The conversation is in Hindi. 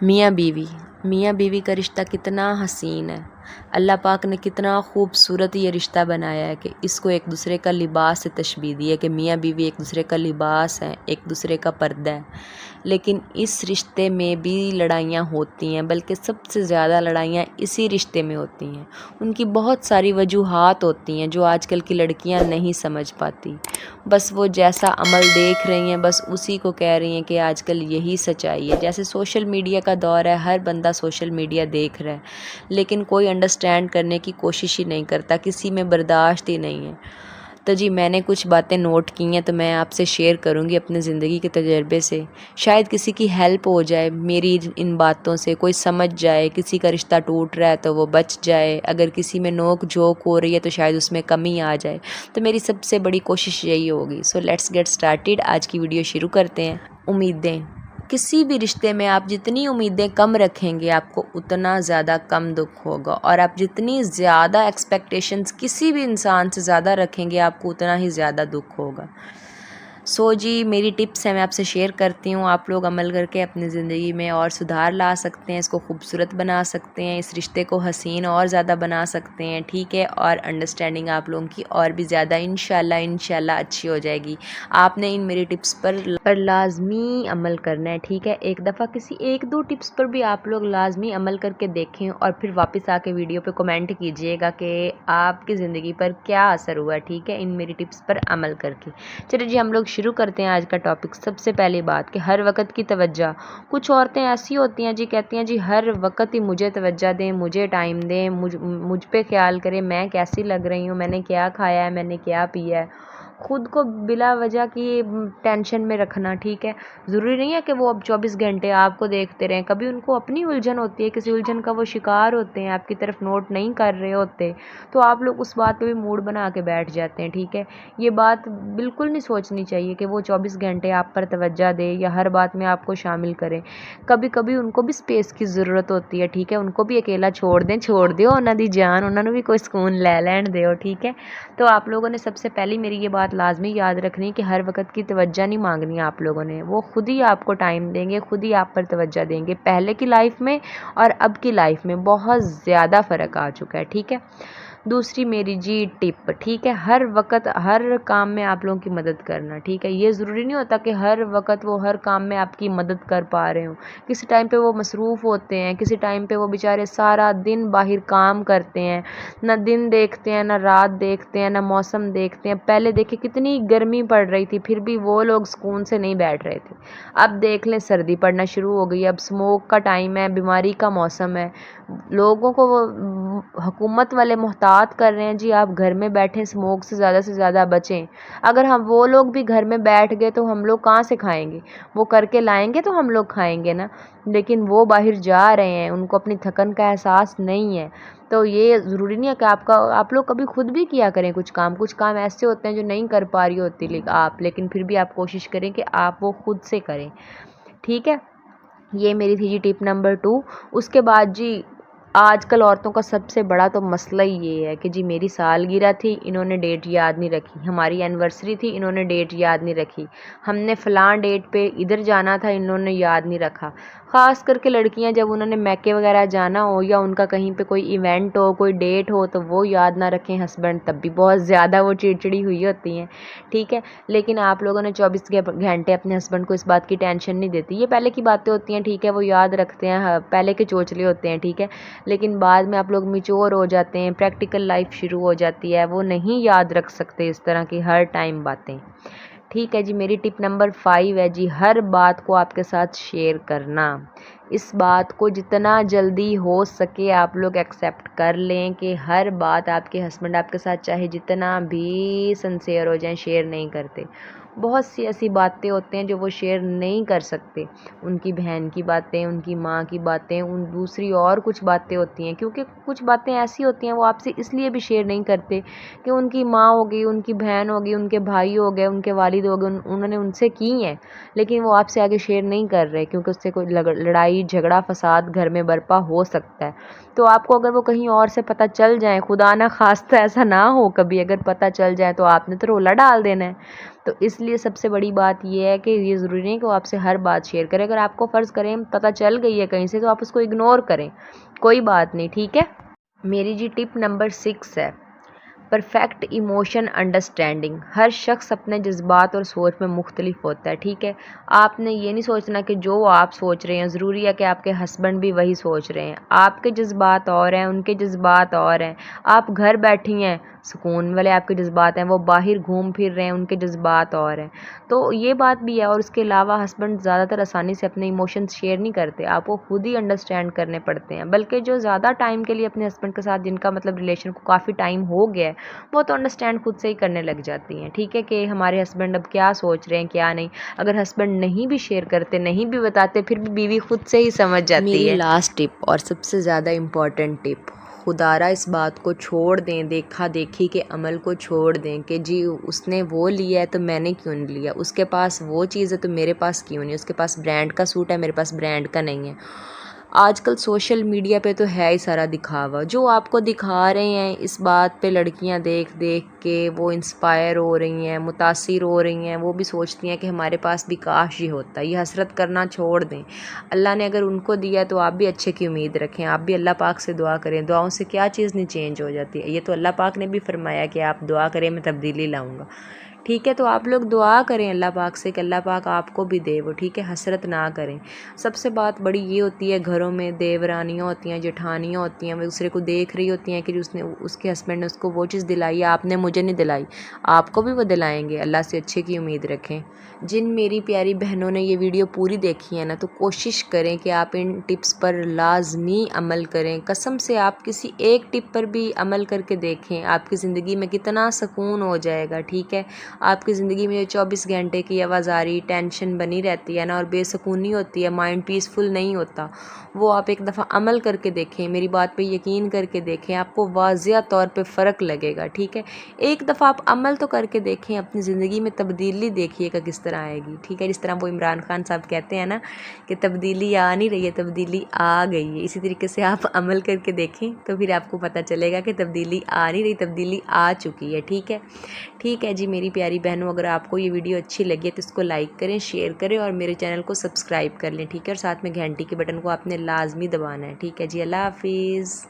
मियाँ बीवी का रिश्ता कितना हसीन है। अल्लाह पाक ने कितना खूबसूरत ये रिश्ता बनाया है कि इसको एक दूसरे का लिबास से तशबीह दी है कि मियाँ बीवी एक दूसरे का लिबास हैं, एक दूसरे का पर्दा है। लेकिन इस रिश्ते में भी लड़ाइयाँ होती हैं, बल्कि सबसे ज़्यादा लड़ाइयाँ इसी रिश्ते में होती हैं। उनकी बहुत सारी वजूहात होती हैं जो आजकल की लड़कियां नहीं समझ पाती। बस वो जैसा अमल देख रही हैं बस उसी को कह रही हैं कि आजकल यही सच्चाई है। जैसे सोशल मीडिया का दौर है, हर बंदा सोशल मीडिया देख रहा है, लेकिन कोई अंडरस्टैंड करने की कोशिश ही नहीं करता, किसी में बर्दाश्त ही नहीं है। तो जी मैंने कुछ बातें नोट की हैं तो मैं आपसे शेयर करूंगी अपने ज़िंदगी के तजर्बे से। शायद किसी की हेल्प हो जाए मेरी इन बातों से, कोई समझ जाए, किसी का रिश्ता टूट रहा है तो वो बच जाए, अगर किसी में नोक झोंक हो रही है तो शायद उसमें कमी आ जाए। तो मेरी सबसे बड़ी कोशिश यही होगी। So let's get started. आज की वीडियो शुरू करते हैं। उम्मीदें। किसी भी रिश्ते में आप जितनी उम्मीदें कम रखेंगे आपको उतना ज़्यादा कम दुख होगा, और आप जितनी ज़्यादा एक्सपेक्टेशंस किसी भी इंसान से ज़्यादा रखेंगे आपको उतना ही ज़्यादा दुख होगा। सो जी मेरी टिप्स हैं, मैं आपसे शेयर करती हूँ। आप लोग अमल करके अपनी ज़िंदगी में और सुधार ला सकते हैं, इसको खूबसूरत बना सकते हैं, इस रिश्ते को हसीन और ज़्यादा बना सकते हैं, ठीक है। और अंडरस्टैंडिंग आप लोगों की और भी ज़्यादा इंशाल्लाह अच्छी हो जाएगी। आपने इन मेरी टिप्स पर लाजमी अमल करना है, ठीक है। एक दफ़ा किसी एक दो टिप्स पर भी आप लोग लाजमी अमल करके देखें और फिर वापस आके वीडियो पे कमेंट कीजिएगा कि आपकी ज़िंदगी पर क्या असर हुआ, ठीक है, इन मेरी टिप्स पर अमल करके। चलिए जी हम लोग शुरू करते हैं आज का टॉपिक। सबसे पहली बात कि हर वक्त की तवज्जो। कुछ औरतें ऐसी होती हैं जी, कहती हैं जी हर वक्त ही मुझे तवज्जो दें, मुझे टाइम दें, मुझ पे ख्याल करें, मैं कैसी लग रही हूँ, मैंने क्या खाया है, मैंने क्या पिया है। खुद को बिला वजह की टेंशन में रखना, ठीक है। ज़रूरी नहीं है कि वो अब 24 घंटे आपको देखते रहें, कभी उनको अपनी उलझन होती है, किसी उलझन का वो शिकार होते हैं, आपकी तरफ नोट नहीं कर रहे होते, तो आप लोग उस बात पे भी मूड बना के बैठ जाते हैं, ठीक है। ये बात बिल्कुल नहीं सोचनी चाहिए कि वो 24 घंटे आप पर तवज्जो दे या हर बात में आपको शामिल करें। कभी कभी उनको भी स्पेस की ज़रूरत होती है, ठीक है। उनको भी अकेला छोड़ दियो उन्हों दी जान, उन्होंने भी कोई सुकून ले लैन दियो, ठीक है। तो आप लोगों ने सबसे पहले मेरी ये बात लाजमी याद रखनी कि हर वक्त की तवज्जो नहीं मांगनी आप लोगों ने, वो खुद ही आपको टाइम देंगे, खुद ही आप पर तवज्जो देंगे। पहले की लाइफ में और अब की लाइफ में बहुत ज़्यादा फ़र्क आ चुका है, ठीक है। दूसरी मेरी जी टिप, ठीक है, हर वक्त हर काम में आप लोगों की मदद करना, ठीक है। ये ज़रूरी नहीं होता कि हर वक्त वो हर काम में आपकी मदद कर पा रहे हो। किसी टाइम पे वो मसरूफ़ होते हैं, किसी टाइम पे वो बेचारे सारा दिन बाहर काम करते हैं, ना दिन देखते हैं, ना रात देखते हैं, ना मौसम देखते हैं। पहले देखिए कितनी गर्मी पड़ रही थी फिर भी वो लोग सुकून से नहीं बैठ रहे थे। अब देख लें सर्दी पड़ना शुरू हो गई, अब स्मोक का टाइम है, बीमारी का मौसम है, लोगों को वो हुकूमत वाले मुहतात कर रहे हैं जी आप घर में बैठें, स्मोक से ज़्यादा बचें। अगर हम वो लोग भी घर में बैठ गए तो हम लोग कहाँ से खाएंगे? वो करके लाएंगे तो हम लोग खाएंगे ना। लेकिन वो बाहर जा रहे हैं, उनको अपनी थकन का एहसास नहीं है। तो ये ज़रूरी नहीं है कि आप लोग कभी खुद भी किया करें कुछ काम ऐसे होते हैं जो नहीं कर पा रही होती लेकिन फिर भी आप कोशिश करें कि आप वो खुद से करें, ठीक है। ये मेरी थी जी टिप नंबर 2। उसके बाद जी आजकल औरतों का सबसे बड़ा तो मसला ही ये है कि जी मेरी सालगिरह थी, इन्होंने डेट याद नहीं रखी, हमारी एनिवर्सरी थी, इन्होंने डेट याद नहीं रखी, हमने फ़लाँ डेट पे इधर जाना था, इन्होंने याद नहीं रखा। ख़ास करके लड़कियां जब उन्होंने मैके वगैरह जाना हो या उनका कहीं पे कोई इवेंट हो, कोई डेट हो, तो वो याद ना रखें हस्बैंड, तब भी बहुत ज़्यादा वो चिड़चिड़ी हुई होती हैं, ठीक है। लेकिन आप लोगों ने 24 घंटे अपने हस्बैंड को इस बात की टेंशन नहीं देती। ये पहले की बातें होती हैं, ठीक है, वो याद रखते हैं, पहले के चोचले होते हैं, ठीक है। लेकिन बाद में आप लोग मैच्योर हो जाते हैं, प्रैक्टिकल लाइफ शुरू हो जाती है, वो नहीं याद रख सकते इस तरह की हर टाइम बातें, ठीक है जी। मेरी टिप नंबर 5 है जी हर बात को आपके साथ शेयर करना। इस बात को जितना जल्दी हो सके आप लोग एक्सेप्ट कर लें कि हर बात आपके हस्बैंड आपके साथ चाहे जितना भी सिंसियर हो जाए शेयर नहीं करते। बहुत सी ऐसी बातें होते हैं जो वो शेयर नहीं कर सकते, उनकी बहन की बातें, उनकी माँ की बातें, उन दूसरी और कुछ बातें होती हैं, क्योंकि कुछ बातें ऐसी होती हैं वो आपसे इसलिए भी शेयर नहीं करते कि उनकी माँ हो गई, उनकी बहन हो गई, उनके भाई हो गए, उनके वालिद हो गए, उन्होंने उनसे की हैं, लेकिन वो आपसे आगे शेयर नहीं कर रहे क्योंकि उससे कोई लड़ाई झगड़ा फसाद घर में बर्पा हो सकता है। तो आपको अगर वो कहीं और से पता चल जाए, खुदा ना खास्ता ऐसा ना हो कभी, अगर पता चल जाए तो आपने तो रोला डाल देना है। तो इसलिए सबसे बड़ी बात ये है कि ये ज़रूरी नहीं कि वो आपसे हर बात शेयर करें। अगर आपको फ़र्ज़ करें पता चल गई है कहीं से तो आप उसको इग्नोर करें, कोई बात नहीं, ठीक है। मेरी जी टिप नंबर 6 है परफेक्ट इमोशन अंडरस्टैंडिंग। हर शख्स अपने जज्बात और सोच में मुख्तलिफ होता है, ठीक है। आपने ये नहीं सोचना कि जो आप सोच रहे हैं ज़रूरी है कि आपके हस्बैंड भी वही सोच रहे हैं। आपके जज्बात और हैं, उनके जज्बात और हैं। आप घर बैठी हैं, सुकून वाले आपके जज्बात हैं, वो बाहर घूम फिर रहे हैं, उनके जज्बात और हैं। तो ये बात भी है। और उसके अलावा हस्बैंड ज़्यादातर आसानी से अपने इमोशंस शेयर नहीं करते, आपको खुद ही अंडरस्टैंड करने पड़ते हैं। बल्कि जो ज़्यादा टाइम के लिए अपने हस्बैंड के साथ जिनका मतलब रिलेशन को काफ़ी टाइम हो गया है, वो तो अंडरस्टैंड खुद से ही करने लग जाती हैं, ठीक है, कि हमारे हस्बैंड अब क्या सोच रहे हैं क्या नहीं। अगर हस्बैंड नहीं भी शेयर करते, नहीं भी बताते, फिर भी बीवी खुद से ही समझ जाती है। मेरी लास्ट टिप और सबसे ज़्यादा इम्पॉर्टेंट टिप, खुदारा इस बात को छोड़ दें, देखा देखी के अमल को छोड़ दें कि जी उसने वो लिया है तो मैंने क्यों नहीं लिया, उसके पास वो चीज़ है तो मेरे पास क्यों नहीं, उसके पास ब्रांड का सूट है मेरे पास ब्रांड का नहीं है। आजकल सोशल मीडिया पे तो है ही सारा दिखावा, जो आपको दिखा रहे हैं इस बात पे लड़कियां देख देख के वो इंस्पायर हो रही हैं, मुतासिर हो रही हैं, वो भी सोचती हैं कि हमारे पास भी काश ये होता। ये हसरत करना छोड़ दें। अल्लाह ने अगर उनको दिया तो आप भी अच्छे की उम्मीद रखें, आप भी अल्लाह पाक से दुआ करें। दुआओं से क्या चीज़ नहीं चेंज हो जाती है। ये तो अल्लाह पाक ने भी फरमाया कि आप दुआ करें मैं तब्दीली लाऊंगा, ठीक है। तो आप लोग दुआ करें अल्लाह पाक से कि अल्लाह पाक आपको भी दे वो, ठीक है, हसरत ना करें। सबसे बात बड़ी ये होती है, घरों में देवरानियाँ होती हैं, जेठानियाँ होती हैं, वो दूसरे को देख रही होती हैं कि उसने उसके हस्बैंड ने उसको वो चीज़ दिलाई है, आपने मुझे नहीं दिलाई, आपको भी वो दिलाएंगे। अल्लाह से अच्छे की उम्मीद रखें। जिन मेरी प्यारी बहनों ने ये वीडियो पूरी देखी है ना, तो कोशिश करें कि आप इन टिप्स पर लाजमी अमल करें। कसम से आप किसी एक टिप पर भी अमल करके देखें, आपकी ज़िंदगी में कितना सुकून हो जाएगा, ठीक है। आपकी ज़िंदगी में 24 घंटे की आवाज़ारी टेंशन बनी रहती है ना, और बेसुकूनी होती है, माइंड पीसफुल नहीं होता, वो आप एक दफ़ा अमल करके देखें, मेरी बात पे यकीन करके देखें, आपको वाज़िया तौर पे फ़र्क लगेगा, ठीक है। एक दफ़ा आप अमल तो करके देखें, अपनी ज़िंदगी में तब्दीली देखिएगा किस तरह आएगी, ठीक है। जिस तरह वो इमरान खान साहब कहते हैं ना कि तब्दीली आ नहीं रही है, तब्दीली आ गई है। इसी तरीके से आप अमल करके देखें तो फिर आपको पता चलेगा कि तब्दीली आ नहीं रही, तब्दीली आ चुकी है, ठीक है। ठीक है जी मेरी प्यारी बहनों, अगर आपको ये वीडियो अच्छी लगी है तो इसको लाइक करें, शेयर करें और मेरे चैनल को सब्सक्राइब कर लें, ठीक है। और साथ में घंटी के बटन को आपने लाजमी दबाना है, ठीक है जी। अल्लाह हाफिज़।